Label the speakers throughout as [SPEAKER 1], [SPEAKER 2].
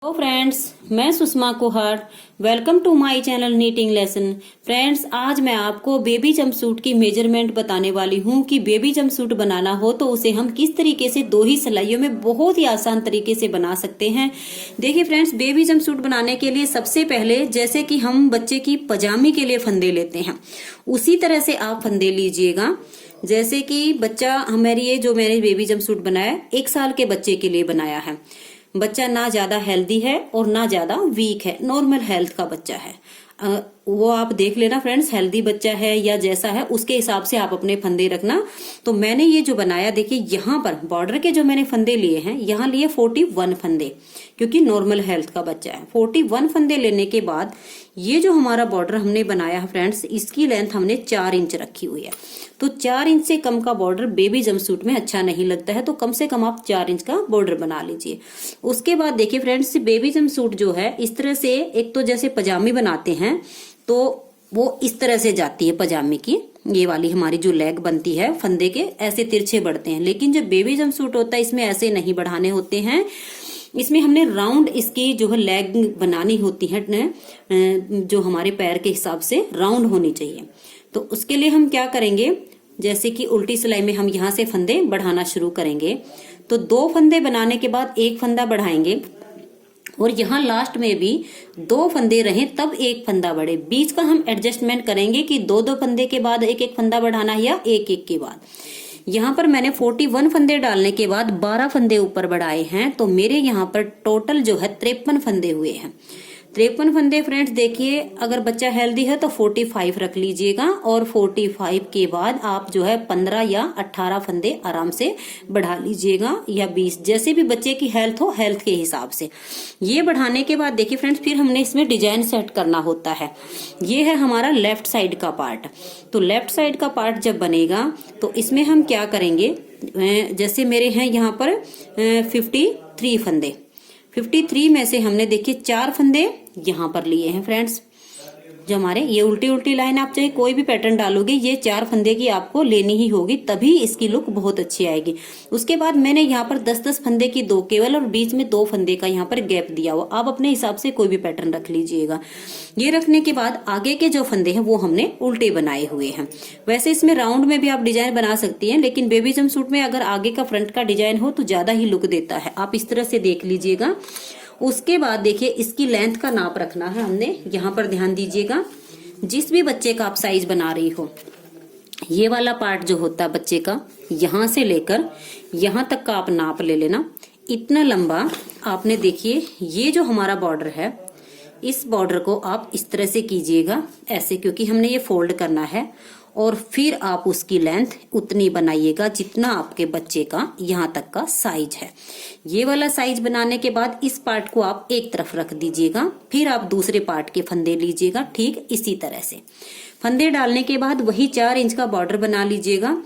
[SPEAKER 1] Hello friends, मैं Sushma Kuhar. Welcome to my channel knitting lesson. Friends, आज मैं आपको बेबी जंपसूट की मेजरमेंट बताने वाली हूँ कि बेबी जंपसूट बनाना हो तो उसे हम किस तरीके से 2 ही सिलाइयों में बहुत ही आसान तरीके से बना सकते हैं। देखिए फ्रेंड्स, बेबी जंपसूट बनाने के लिए सबसे पहले जैसे कि हम बच्चे की पजामी के लिए फंदे लेते हैं, उसी तरह से आप फंदे लीजिएगा। जैसे कि बच्चा हमारी ये जो मैंने बेबी जंपसूट बनाया 1 साल के बच्चे के लिए बनाया है। बच्चा ना ज्यादा हेल्दी है और ना ज्यादा वीक है, नॉर्मल हेल्थ का बच्चा है। वो आप देख लेना फ्रेंड्स, हेल्दी बच्चा है या जैसा है उसके हिसाब से आप अपने फंदे रखना। तो मैंने ये जो बनाया, देखिए यहाँ पर बॉर्डर के जो मैंने फंदे लिए हैं, यहाँ लिए 41 फंदे, क्योंकि नॉर्मल हेल्थ का बच्चा है। 41 फंदे लेने के बाद ये जो हमारा बॉर्डर हमने बनाया है फ्रेंड्स, इसकी लेंथ हमने 4 इंच रखी हुई है। तो 4 इंच से कम का बॉर्डर बेबी जंपसूट में अच्छा नहीं लगता है, तो कम से कम आप 4 इंच का बॉर्डर बना लीजिए। उसके बाद देखिए फ्रेंड्स, बेबी जंपसूट जो है इस तरह से, एक तो जैसे पजामी बनाते हैं तो वो इस तरह से जाती है पजामे की, ये वाली हमारी जो लेग बनती है फंदे के ऐसे तिरछे बढ़ते हैं। लेकिन जो बेबी जंपसूट होता है इसमें ऐसे नहीं बढ़ाने होते हैं। इसमें हमने राउंड इसकी जो है लेग बनानी होती है, जो हमारे पैर के हिसाब से राउंड होनी चाहिए। तो उसके लिए हम क्या करेंगे, जैसे कि उल्टी सिलाई में हम यहाँ से फंदे बढ़ाना शुरू करेंगे। तो 2 फंदे बनाने के बाद 1 फंदा बढ़ाएंगे और यहाँ लास्ट में भी 2 फंदे रहे तब 1 फंदा बढ़े। बीच का हम एडजस्टमेंट करेंगे कि 2-2 फंदे के बाद 1-1 फंदा बढ़ाना है या 1-1 के बाद। यहाँ पर मैंने 41 फंदे डालने के बाद 12 फंदे ऊपर बढ़ाए हैं, तो मेरे यहाँ पर टोटल जो है 53 फंदे हुए हैं। 53 फंदे फ्रेंड्स, देखिए अगर बच्चा हेल्दी है तो 45 रख लीजिएगा और 45 के बाद आप जो है 15 या 18 फंदे आराम से बढ़ा लीजिएगा, या 20, जैसे भी बच्चे की हेल्थ हो, हेल्थ के हिसाब से। ये बढ़ाने के बाद देखिए फ्रेंड्स, फिर हमने इसमें डिजाइन सेट करना होता है। ये है हमारा लेफ्ट साइड का पार्ट। तो लेफ्ट साइड का पार्ट जब बनेगा तो इसमें हम क्या करेंगे, जैसे मेरे हैं यहाँ पर 53 फंदे, 53 में से हमने देखिए 4 फंदे यहाँ पर लिए हैं फ्रेंड्स। जो हमारे ये उल्टी उल्टी लाइन, आप चाहे कोई भी पैटर्न डालोगे, ये 4 फंदे की आपको लेनी ही होगी, तभी इसकी लुक बहुत अच्छी आएगी। उसके बाद मैंने यहाँ पर 10-10 फंदे की 2 केवल और बीच में 2 फंदे का यहाँ पर गैप दिया हुआ। आप अपने हिसाब से कोई भी पैटर्न रख लीजिएगा। ये रखने के बाद आगे के जो फंदे हैं वो हमने उल्टे बनाए हुए हैं। वैसे इसमें राउंड में भी आप डिजाइन बना सकती हैं, लेकिन बेबी जंपसूट में अगर आगे का फ्रंट का डिजाइन हो तो ज्यादा ही लुक देता है। आप इस तरह से देख लीजिएगा। उसके बाद देखिए इसकी लेंथ का नाप रखना है हमने, यहाँ पर ध्यान दीजिएगा। जिस भी बच्चे का आप साइज बना रही हो, ये वाला पार्ट जो होता है बच्चे का, यहाँ से लेकर यहाँ तक का आप नाप ले लेना। इतना लंबा आपने, देखिए ये जो हमारा बॉर्डर है, इस बॉर्डर को आप इस तरह से कीजिएगा ऐसे, क्योंकि हमने ये फोल्ड करना है। और फिर आप उसकी लेंथ उतनी बनाइएगा जितना आपके बच्चे का यहाँ तक का साइज है। ये वाला साइज बनाने के बाद इस पार्ट को आप एक तरफ रख दीजिएगा, फिर आप दूसरे पार्ट के फंदे लीजिएगा। ठीक इसी तरह से फंदे डालने के बाद वही 4 इंच का बॉर्डर बना लीजिएगा।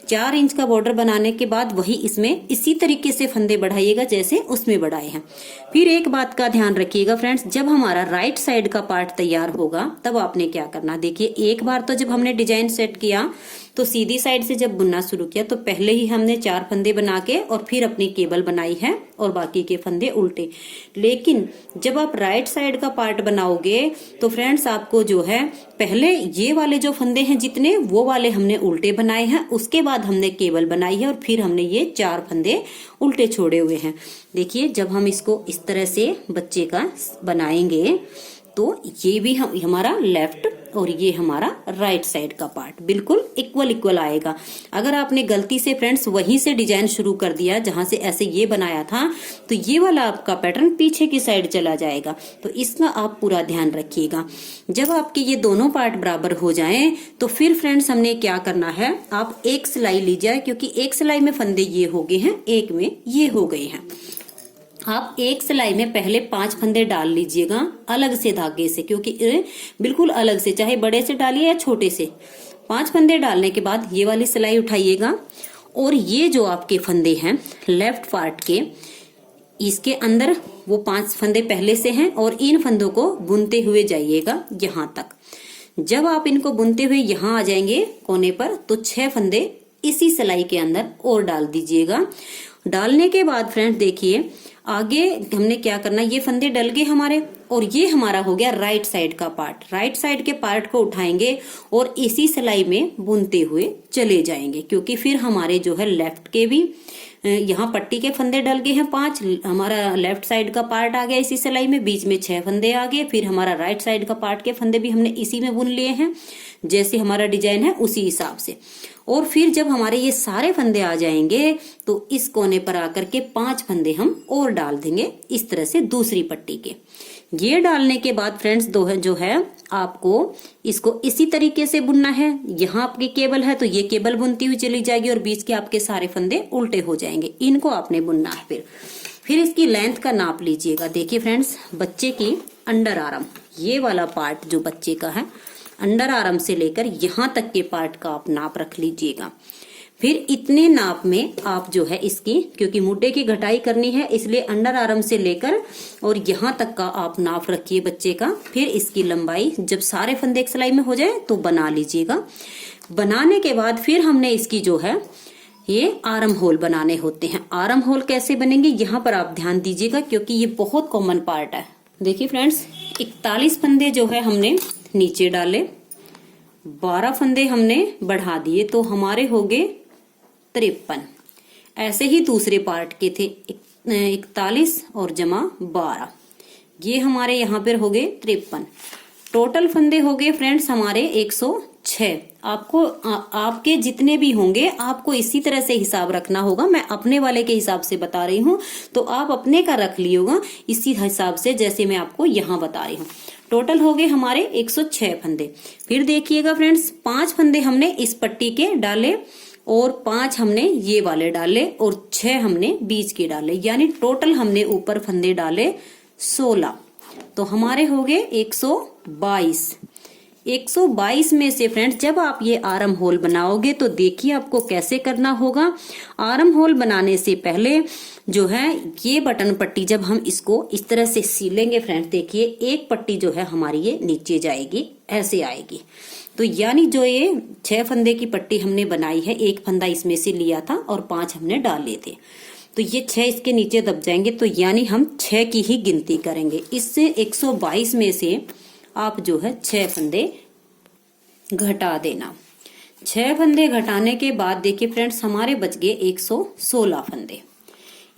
[SPEAKER 1] 4 इंच का बॉर्डर बनाने के बाद वही इसमें इसी तरीके से फंदे बढ़ाइएगा जैसे उसमें बढ़ाए हैं। फिर एक बात का ध्यान रखिएगा फ्रेंड्स, जब हमारा राइट साइड का पार्ट तैयार होगा तब आपने क्या करना, देखिए एक बार तो जब हमने डिजाइन सेट किया तो सीधी साइड से जब बुनना शुरू किया तो पहले ही हमने 4 फंदे बना के और फिर अपनी केबल बनाई है और बाकी के फंदे उल्टे। लेकिन जब आप राइट साइड का पार्ट बनाओगे तो फ्रेंड्स, आपको जो है पहले ये वाले जो फंदे हैं जितने, वो वाले हमने उल्टे बनाए हैं, उसके बाद हमने केबल बनाई है और फिर हमने ये 4 फंदे उल्टे छोड़े हुए हैं। देखिए जब हम इसको इस तरह से बच्चे का बनाएंगे तो ये भी हमारा लेफ्ट और ये हमारा राइट साइड का पार्ट बिल्कुल इक्वल आएगा। अगर आपने गलती से फ्रेंड्स वहीं से डिजाइन शुरू कर दिया जहां से ऐसे ये बनाया था, तो ये वाला आपका पैटर्न पीछे की साइड चला जाएगा। तो इसका आप पूरा ध्यान रखिएगा। जब आपके ये दोनों पार्ट बराबर हो जाएं तो फिर फ्रेंड्स हमने क्या करना है, आप एक सिलाई लीजिए, क्योंकि एक सिलाई में फंदे ये हो गए हैं, एक में ये हो गए हैं। आप एक सिलाई में पहले 5 फंदे डाल लीजिएगा अलग से धागे से, क्योंकि बिल्कुल अलग से, चाहे बड़े से डालिए या छोटे से। 5 फंदे डालने के बाद ये वाली सिलाई उठाइएगा और ये जो आपके फंदे हैं लेफ्ट पार्ट के, इसके अंदर वो 5 फंदे पहले से हैं और इन फंदों को बुनते हुए जाइएगा यहाँ तक। जब आप इनको बुनते हुए यहाँ आ जाएंगे कोने पर, तो 6 फंदे इसी सिलाई के अंदर और डाल दीजिएगा। डालने के बाद फ्रेंड्स देखिए आगे हमने क्या करना, ये फंदे डल गए हमारे और ये हमारा हो गया राइट साइड का पार्ट। राइट साइड के पार्ट को उठाएंगे और इसी सिलाई में बुनते हुए चले जाएंगे, क्योंकि फिर हमारे जो है लेफ्ट के भी यहाँ पट्टी के फंदे डल गए हैं 5, हमारा लेफ्ट साइड का पार्ट आ गया इसी सिलाई में, बीच में 6 फंदे आ गए, फिर हमारा राइट साइड का पार्ट के फंदे भी हमने इसी में बुन लिए हैं, जैसे हमारा डिजाइन है उसी हिसाब से। और फिर जब हमारे ये सारे फंदे आ जाएंगे तो इस कोने पर आकर के 5 फंदे हम और डाल देंगे इस तरह से दूसरी पट्टी के। ये डालने के बाद फ्रेंड्स जो है आपको इसको इसी तरीके से बुनना है। यहाँ आपकी केबल है तो ये केबल बुनती हुई चली जाएगी और बीच के आपके सारे फंदे उल्टे हो जाएंगे, इनको आपने बुनना है। फिर इसकी लेंथ का नाप लीजिएगा। देखिए फ्रेंड्स, बच्चे की अंडर आर्म, ये वाला पार्ट जो बच्चे का है, अंडर आर्म से लेकर यहाँ तक के पार्ट का आप नाप रख लीजिएगा। फिर इतने नाप में आप जो है इसकी, क्योंकि मुड्डे की घटाई करनी है इसलिए अंडर आर्म से लेकर और यहाँ तक का आप नाप रखिए बच्चे का। फिर इसकी लंबाई जब सारे फंदे एक सिलाई में हो जाए तो बना लीजिएगा। बनाने के बाद फिर हमने इसकी जो है ये आर्म होल बनाने होते हैं। आर्म होल कैसे बनेंगे यहाँ पर आप ध्यान दीजिएगा, क्योंकि ये बहुत कॉमन पार्ट है। देखिए फ्रेंड्स, 41 फंदे जो है हमने नीचे डाले, 12 फंदे हमने बढ़ा दिए तो हमारे हो गए 53। ऐसे ही दूसरे पार्ट के थे 41 और जमा 12, ये हमारे यहाँ पर हो गए 53। टोटल फंदे हो गए फ्रेंड्स हमारे 106। आपको आपके जितने भी होंगे आपको इसी तरह से हिसाब रखना होगा। मैं अपने वाले के हिसाब से बता रही हूँ तो आप अपने का रख लियोगा इसी हिसाब से जैसे मैं आपको यहाँ बता रही हूँ। टोटल हो गए हमारे 106 फंदे। फिर देखिएगा फ्रेंड्स, 5 फंदे हमने इस पट्टी के डाले और 5 हमने ये वाले डाले और 6 हमने बीच के डाले, यानी टोटल हमने ऊपर फंदे डाले 16। तो हमारे हो गए 122। 122 में से फ्रेंड्स जब आप ये आर्म होल बनाओगे तो देखिए आपको कैसे करना होगा। आर्म होल बनाने से पहले जो है ये बटन पट्टी जब हम इसको इस तरह से सीलेंगे फ्रेंड्स, देखिए एक पट्टी जो है हमारी ये नीचे जाएगी, ऐसे आएगी। तो यानी जो ये 6 फंदे की पट्टी हमने बनाई है, एक फंदा इसमें से लिया था और 5 हमने डाले थे, तो ये 6 इसके नीचे दब जाएंगे। तो यानी हम 6 की ही गिनती करेंगे। इससे 122 में से आप जो है 6 फंदे घटा देना। 6 फंदे घटाने के बाद देखिए फ्रेंड्स हमारे बच गए 116 फंदे।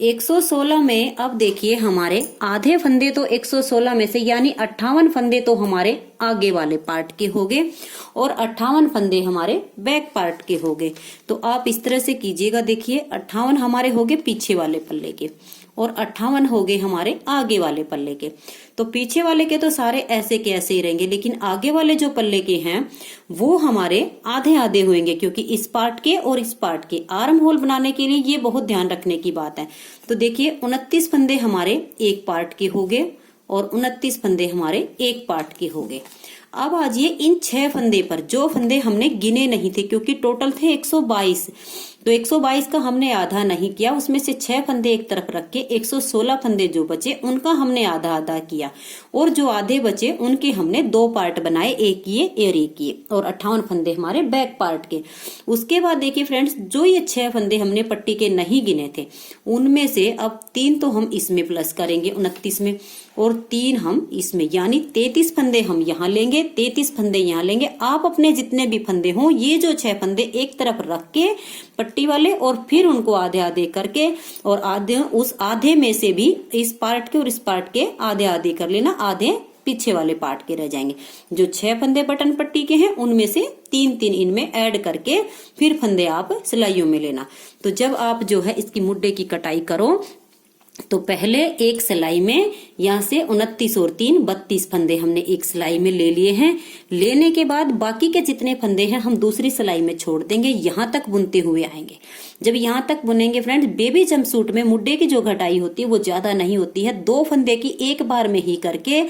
[SPEAKER 1] 116 में अब देखिए हमारे आधे फंदे तो 116 में से यानी 58 फंदे तो हमारे आगे वाले पार्ट के हो गए और 58 फंदे हमारे बैक पार्ट के हो गए। तो आप इस तरह से कीजिएगा। देखिए 58 हमारे हो गए पीछे वाले पल्ले के और 58 हो गए हमारे आगे वाले पल्ले के। तो पीछे वाले के तो सारे ऐसे के ऐसे ही रहेंगे, लेकिन आगे वाले जो पल्ले के हैं वो हमारे आधे आधे होंगे, क्योंकि इस पार्ट के और इस पार्ट के आर्म होल बनाने के लिए ये बहुत ध्यान रखने की बात है। तो देखिए 29 फंदे हमारे एक पार्ट के हो गए और 29 फंदे हमारे एक पार्ट के हो गए। अब आजिए इन 6 फंदे पर, जो फंदे हमने गिने नहीं थे क्योंकि टोटल थे 122, तो 122 का हमने आधा नहीं किया, उसमें से 6 फंदे एक तरफ रख के 116 फंदे जो बचे उनका हमने आधा आधा किया और जो आधे बचे उनके हमने 2 पार्ट बनाए, एक ये और एक ये, और 58 फंदे हमारे बैक पार्ट के। उसके बाद देखिए फ्रेंड्स, जो ये 6 फंदे हमने पट्टी के नहीं गिने थे उनमें से अब 3 तो हम इसमें प्लस करेंगे 29 में और 3 हम इसमें, यानी 33 फंदे हम यहाँ लेंगे, 33 फंदे यहाँ लेंगे। आप अपने जितने भी फंदे हों ये जो 6 फंदे एक तरफ रख के पट्टी वाले और फिर उनको आधे आधे करके और आधे उस आधे में से भी इस पार्ट के और इस पार्ट के आधे आधे कर लेना, आधे पीछे वाले पार्ट के रह जाएंगे। जो 6 फंदे बटन पट्टी के हैं उनमें से 3-3 इनमें ऐड करके फिर फंदे आप सिलाइयों में लेना। तो जब आप जो है इसकी मुड्डे की कटाई करो तो पहले एक सिलाई में यहाँ से 29 और 3 32 फंदे हमने एक सिलाई में ले लिए हैं। लेने के बाद बाकी के जितने फंदे हैं हम दूसरी सिलाई में छोड़ देंगे, यहाँ तक बुनते हुए आएंगे। जब यहाँ तक बुनेंगे फ्रेंड्स, बेबी जंपसूट में मुड्डे की जो घटाई होती है वो ज्यादा नहीं होती है, 2 फंदे की एक बार में ही करके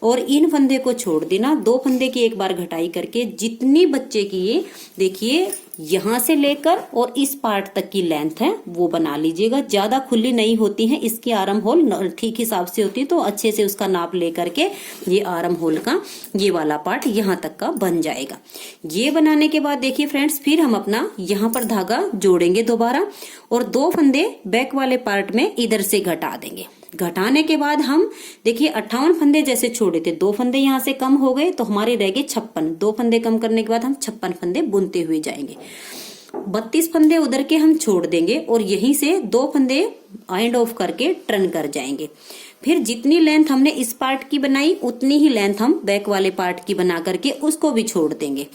[SPEAKER 1] और इन फंदे को छोड़ देना। 2 फंदे की एक बार घटाई करके जितनी बच्चे की ये देखिए यहाँ से लेकर और इस पार्ट तक की लेंथ है वो बना लीजिएगा। ज्यादा खुली नहीं होती है इसकी आर्म होल, ठीक हिसाब से होती है तो तो अच्छे से उसका नाप ले करके ये आर्म होल का ये वाला पार्ट यहाँ तक का बन जाएगा। ये बनाने के बाद देखिए फ्रेंड्स, फिर हम अपना यहाँ पर धागा जोड़ेंगे दोबारा और 2 फंदे बैक वाले पार्ट में इधर से घटा देंगे। घटाने के बाद हम देखिए 58 फंदे जैसे छोड़े थे, 2 फंदे यहाँ से कम हो गए तो हमारे रह गए 56। 2 फंदे कम करने के बाद हम 56 फंदे बुनते हुए जाएंगे। 32 फंदे उधर के हम छोड़ देंगे और यहीं से 2 फंदे एंड ऑफ करके टर्न कर जाएंगे। फिर जितनी लेंथ हमने इस पार्ट की बनाई उतनी ही लेंथ हम बैक वाले पार्ट की बना करके उसको भी छोड़ देंगे।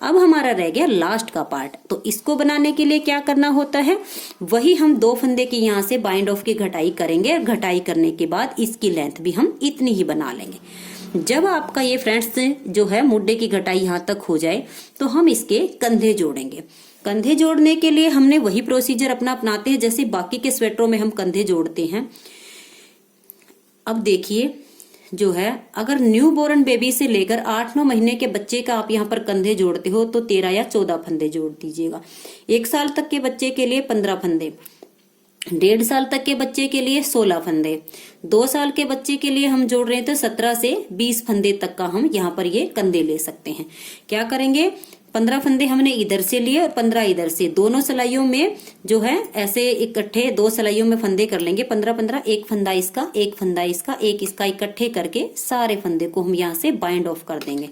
[SPEAKER 1] अब हमारा रह गया लास्ट का पार्ट। तो इसको बनाने के लिए क्या करना होता है, वही हम 2 फंदे की यहाँ से बाइंड ऑफ की घटाई करेंगे और घटाई करने के बाद इसकी लेंथ भी हम इतनी ही बना लेंगे। जब आपका ये फ्रेंड्स जो है मुड्डे की घटाई यहाँ तक हो जाए तो हम इसके कंधे जोड़ेंगे। कंधे जोड़ने के लिए हमने वही प्रोसीजर अपनाते हैं जैसे बाकी के स्वेटरों में हम कंधे जोड़ते हैं। अब देखिए जो है, अगर न्यू बोर्न बेबी से लेकर 8-9 महीने के बच्चे का आप यहाँ पर कंधे जोड़ते हो तो 13 या 14 फंदे जोड़ दीजिएगा। 1 साल तक के बच्चे के लिए 15 फंदे, 1.5 साल तक के बच्चे के लिए 16 फंदे, 2 साल के बच्चे के लिए हम जोड़ रहे हैं तो 17 से 20 फंदे तक का हम यहाँ पर ये कंधे ले सकते हैं। क्या करेंगे, 15 फंदे हमने इधर से लिए और 15 इधर से, दोनों सिलाइयों में जो है ऐसे इकट्ठे 2 सिलाइयों में फंदे कर लेंगे 15-15, एक फंदा इसका, एक फंदा इसका, एक इसका, इकट्ठे करके सारे फंदे को हम यहाँ से बाइंड ऑफ कर देंगे।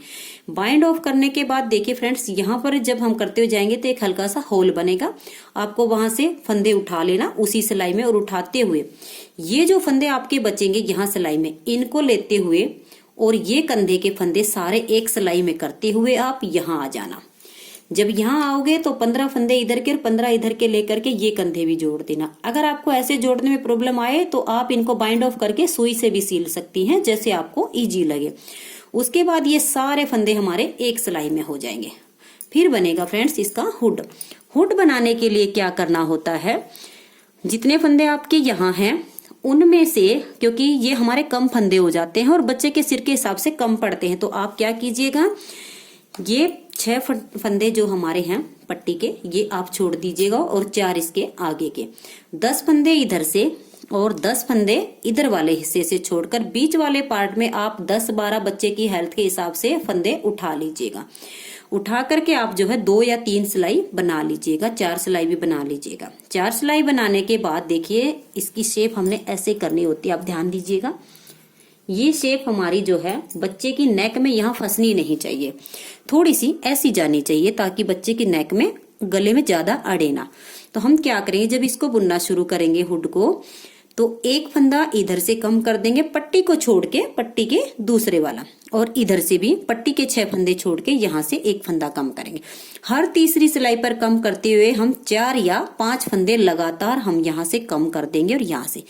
[SPEAKER 1] बाइंड ऑफ करने के बाद देखिए फ्रेंड्स, यहाँ पर जब हम करते हुए जाएंगे तो एक हल्का सा होल बनेगा। आपको वहां से फंदे उठा लेना उसी सिलाई में और उठाते हुए ये जो फंदे आपके बचेंगे यहाँ सिलाई में, इनको लेते हुए और ये कंधे के फंदे सारे एक सिलाई में करते हुए आप यहाँ आ जाना। जब यहाँ आओगे तो 15 फंदे इधर के और 15 इधर के लेकर के ये कंधे भी जोड़ देना। अगर आपको ऐसे जोड़ने में प्रॉब्लम आए तो आप इनको बाइंड ऑफ करके सुई से भी सील सकती हैं, जैसे आपको इजी लगे। उसके बाद ये सारे फंदे हमारे एक सिलाई में हो जाएंगे। फिर बनेगा फ्रेंड्स इसका हुड। हुड बनाने के लिए क्या करना होता है, जितने फंदे आपके यहाँ हैं उनमें से, क्योंकि ये हमारे कम फंदे हो जाते हैं और बच्चे के सिर के हिसाब से कम पड़ते हैं, तो आप क्या कीजिएगा, ये 6 फंदे जो हमारे हैं पट्टी के ये आप छोड़ दीजिएगा और 4 इसके आगे के, 10 फंदे इधर से और 10 फंदे इधर वाले हिस्से से छोड़कर बीच वाले पार्ट में आप 10-12 बच्चे की हेल्थ के हिसाब से फंदे उठा लीजिएगा। उठा करके आप जो है 2 या 3 सिलाई बना लीजिएगा, 4 सिलाई भी बना लीजिएगा। 4 सिलाई बनाने के बाद देखिए इसकी शेप हमने ऐसे करनी होती है, आप ध्यान दीजिएगा। ये शेप हमारी जो है बच्चे की नेक में यहाँ फंसनी नहीं चाहिए, थोड़ी सी ऐसी जानी चाहिए ताकि बच्चे की नेक में गले में ज्यादा अड़े ना। तो हम क्या करेंगे, जब इसको बुनना शुरू करेंगे हुड को, तो एक फंदा इधर से कम कर देंगे पट्टी को छोड़ के, पट्टी के दूसरे वाला, और इधर से भी पट्टी के 6 फंदे छोड़ के यहाँ से एक फंदा कम करेंगे। हर तीसरी सिलाई पर कम करते हुए हम 4 या 5 फंदे लगातार हम यहाँ से कम कर देंगे और यहाँ से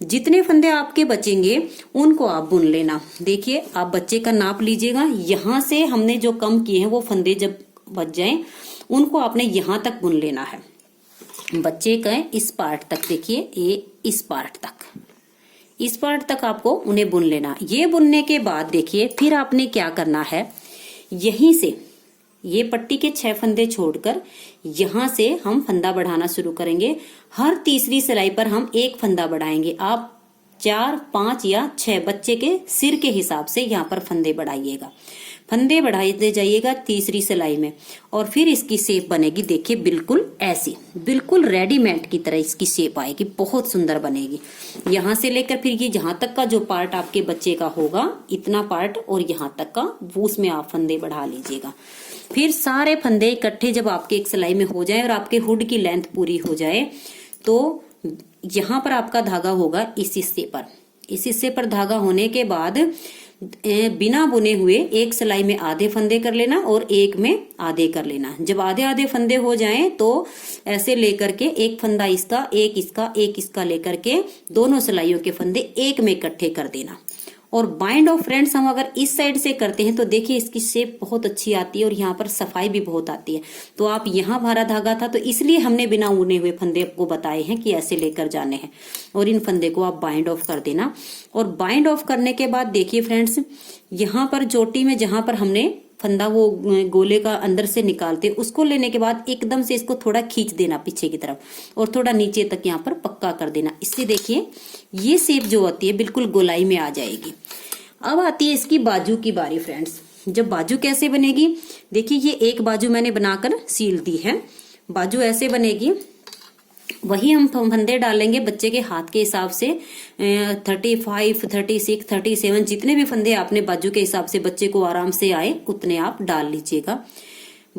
[SPEAKER 1] जितने फंदे आपके बचेंगे उनको आप बुन लेना। देखिए आप बच्चे का नाप लीजिएगा, यहाँ से हमने जो कम किए हैं वो फंदे जब बच जाएं उनको आपने यहाँ तक बुन लेना है, बच्चे का इस पार्ट तक। देखिए ये इस पार्ट तक, इस पार्ट तक आपको उन्हें बुन लेना। ये बुनने के बाद देखिए फिर आपने क्या करना है, यहीं से ये पट्टी के 6 फंदे छोड़कर यहाँ से हम फंदा बढ़ाना शुरू करेंगे। हर तीसरी सिलाई पर हम एक फंदा बढ़ाएंगे। आप 4, 5 या 6 बच्चे के सिर के हिसाब से यहाँ पर फंदे बढ़ाइएगा, फंदे बढ़ाते जाइएगा तीसरी सिलाई में, और फिर इसकी शेप बनेगी। देखिए बिल्कुल ऐसी, बिल्कुल रेडीमेड की तरह इसकी शेप आएगी, बहुत सुंदर बनेगी। यहाँ से लेकर फिर ये जहां तक का जो पार्ट आपके बच्चे का होगा, इतना पार्ट और यहाँ तक का, वो उसमें आप फंदे बढ़ा लीजिएगा। फिर सारे फंदे इकट्ठे जब आपके एक सिलाई में हो जाए और आपके हुड की लेंथ पूरी हो जाए, तो यहाँ पर आपका धागा होगा इस हिस्से पर। इस हिस्से पर धागा होने के बाद बिना बुने हुए एक सिलाई में आधे फंदे कर लेना और एक में आधे कर लेना। जब आधे आधे फंदे हो जाएं तो ऐसे लेकर के एक फंदा इसका, एक इसका, एक इसका लेकर के दोनों सिलाइयों के फंदे एक में इकट्ठे कर देना। और बाइंड ऑफ फ्रेंड्स हम अगर इस साइड से करते हैं तो देखिए इसकी शेप बहुत अच्छी आती है और यहाँ पर सफाई भी बहुत आती है। तो आप यहाँ भरा धागा था तो इसलिए हमने बिना ऊने हुए फंदे आपको बताए हैं कि ऐसे लेकर जाने हैं, और इन फंदे को आप बाइंड ऑफ कर देना। और बाइंड ऑफ करने के बाद देखिए फ्रेंड्स, यहाँ पर चोटी में जहां पर हमने फंदा वो गोले का अंदर से निकालते हैं, उसको लेने के बाद एकदम से इसको थोड़ा खींच देना पीछे की तरफ और थोड़ा नीचे तक यहाँ पर पक्का कर देना। इससे देखिए ये शेप जो होती है बिल्कुल गोलाई में आ जाएगी। अब आती है इसकी बाजू की बारी फ्रेंड्स। जब बाजू कैसे बनेगी, देखिए ये एक बाजू मैंने बनाकर सील दी है, बाजू ऐसे बनेगी। वही हम फंदे डालेंगे बच्चे के हाथ के हिसाब से 35, 36, 37 जितने भी फंदे आपने बाजू के हिसाब से बच्चे को आराम से आए उतने आप डाल लीजिएगा।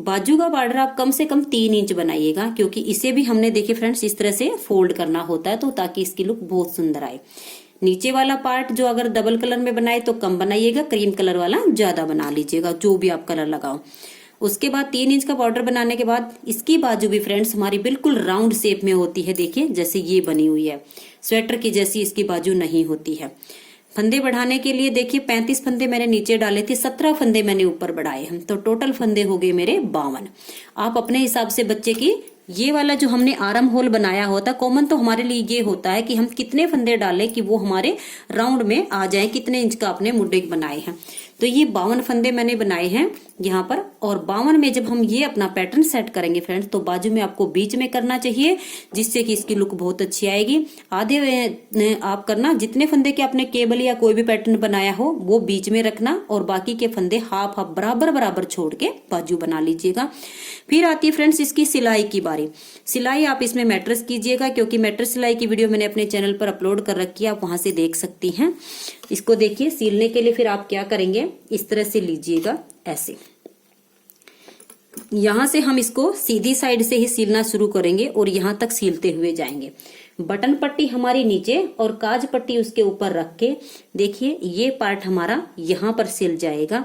[SPEAKER 1] बाजू का बॉर्डर आप कम से कम 3 इंच बनाइएगा, क्योंकि इसे भी हमने देखिए फ्रेंड्स इस तरह से फोल्ड करना होता है, तो ताकि इसकी लुक बहुत सुंदर आए। नीचे वाला पार्ट जो अगर डबल कलर में बनाए तो कम बनाइएगा, क्रीम कलर वाला ज्यादा बना लीजिएगा, जो भी आप कलर लगाओ। उसके बाद 3 इंच का बॉर्डर बनाने के बाद इसकी बाजू भी फ्रेंड्स हमारी बिल्कुल राउंड शेप में होती है। देखिए जैसे ये बनी हुई है, स्वेटर की जैसी इसकी बाजू नहीं होती है। फंदे बढ़ाने के लिए देखिए 35 फंदे मैंने नीचे डाले थे, 17 फंदे मैंने ऊपर बढ़ाए हैं, तो टोटल फंदे हो गए मेरे 52। आप अपने हिसाब से बच्चे की ये वाला जो हमने आर्म होल बनाया होता कॉमन, तो हमारे लिए ये होता है कि हम कितने फंदे डालें कि वो हमारे राउंड में आ जाए, कितने इंच का आपने मुड्ढे बनाए हैं। तो ये 52 फंदे मैंने बनाए हैं यहाँ पर। और 52 में जब हम ये अपना पैटर्न सेट करेंगे फ्रेंड्स, तो बाजू में आपको बीच में करना चाहिए, जिससे कि इसकी लुक बहुत अच्छी आएगी। आधे आप करना, जितने फंदे के आपने केबल या कोई भी पैटर्न बनाया हो वो बीच में रखना, और बाकी के फंदे हाफ हाफ बराबर बराबर छोड़ के बाजू बना लीजिएगा। फिर आती है फ्रेंड्स इसकी सिलाई की बारी। सिलाई आप इसमें मैट्रेस कीजिएगा, क्योंकि मैट्रेस सिलाई की वीडियो मैंने अपने चैनल पर अपलोड कर रखी है, आप वहां से देख सकती हैं। इसको देखिए सीलने के लिए फिर आप क्या करेंगे, इस तरह से लीजिएगा ऐसे। यहां से हम इसको सीधी साइड से ही सीलना शुरू करेंगे और यहां तक सीलते हुए जाएंगे। बटन पट्टी हमारी नीचे और काज पट्टी उसके ऊपर रख के देखिए ये पार्ट हमारा यहां पर सिल जाएगा।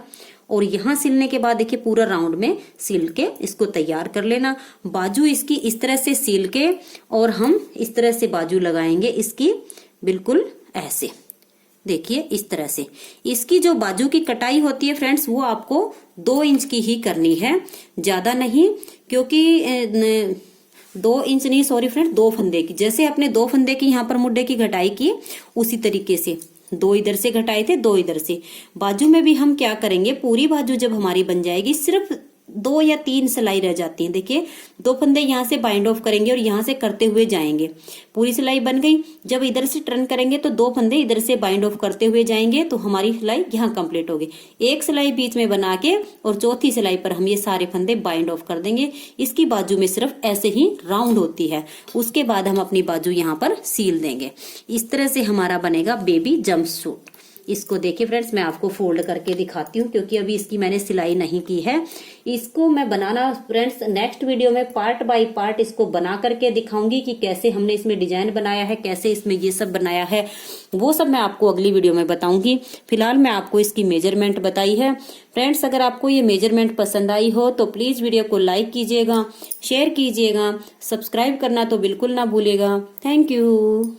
[SPEAKER 1] और यहां सिलने के बाद देखिए पूरा राउंड में सिल के इसको तैयार कर लेना। बाजू इसकी इस तरह से सिल के और हम इस तरह से बाजू लगाएंगे इसकी, बिल्कुल ऐसे देखिए इस तरह से। इसकी जो बाजू की कटाई होती है फ्रेंड्स वो आपको 2 इंच की ही करनी है, ज्यादा नहीं, क्योंकि 2 इंच नहीं, सॉरी फ्रेंड, 2 फंदे की। जैसे आपने 2 फंदे की यहाँ पर मुड्ढे की घटाई की, उसी तरीके से 2 इधर से घटाए थे, 2 इधर से। बाजू में भी हम क्या करेंगे, पूरी बाजू जब हमारी बन जाएगी सिर्फ 2 या 3 सिलाई रह जाती है। देखिए 2 फंदे यहाँ से बाइंड ऑफ करेंगे और यहाँ से करते हुए जाएंगे, पूरी सिलाई बन गई। जब इधर से टर्न करेंगे तो 2 फंदे इधर से बाइंड ऑफ करते हुए जाएंगे, तो हमारी सिलाई यहाँ कंप्लीट होगी। एक सिलाई बीच में बना के और चौथी सिलाई पर हम ये सारे फंदे बाइंड ऑफ कर देंगे। इसकी बाजू में सिर्फ ऐसे ही राउंड होती है। उसके बाद हम अपनी बाजू यहाँ पर सील देंगे। इस तरह से हमारा बनेगा बेबी जंप सूट। इसको देखिए फ्रेंड्स मैं आपको फोल्ड करके दिखाती हूँ, क्योंकि अभी इसकी मैंने सिलाई नहीं की है। इसको मैं बनाना फ्रेंड्स नेक्स्ट वीडियो में पार्ट बाय पार्ट इसको बना करके दिखाऊंगी कि कैसे हमने इसमें डिजाइन बनाया है, कैसे इसमें ये सब बनाया है, वो सब मैं आपको अगली वीडियो में बताऊंगी। फिलहाल मैं आपको इसकी मेजरमेंट बताई है। फ्रेंड्स अगर आपको ये मेजरमेंट पसंद आई हो तो प्लीज वीडियो को लाइक कीजिएगा, शेयर कीजिएगा, सब्सक्राइब करना तो बिल्कुल ना भूलिएगा। Thank you.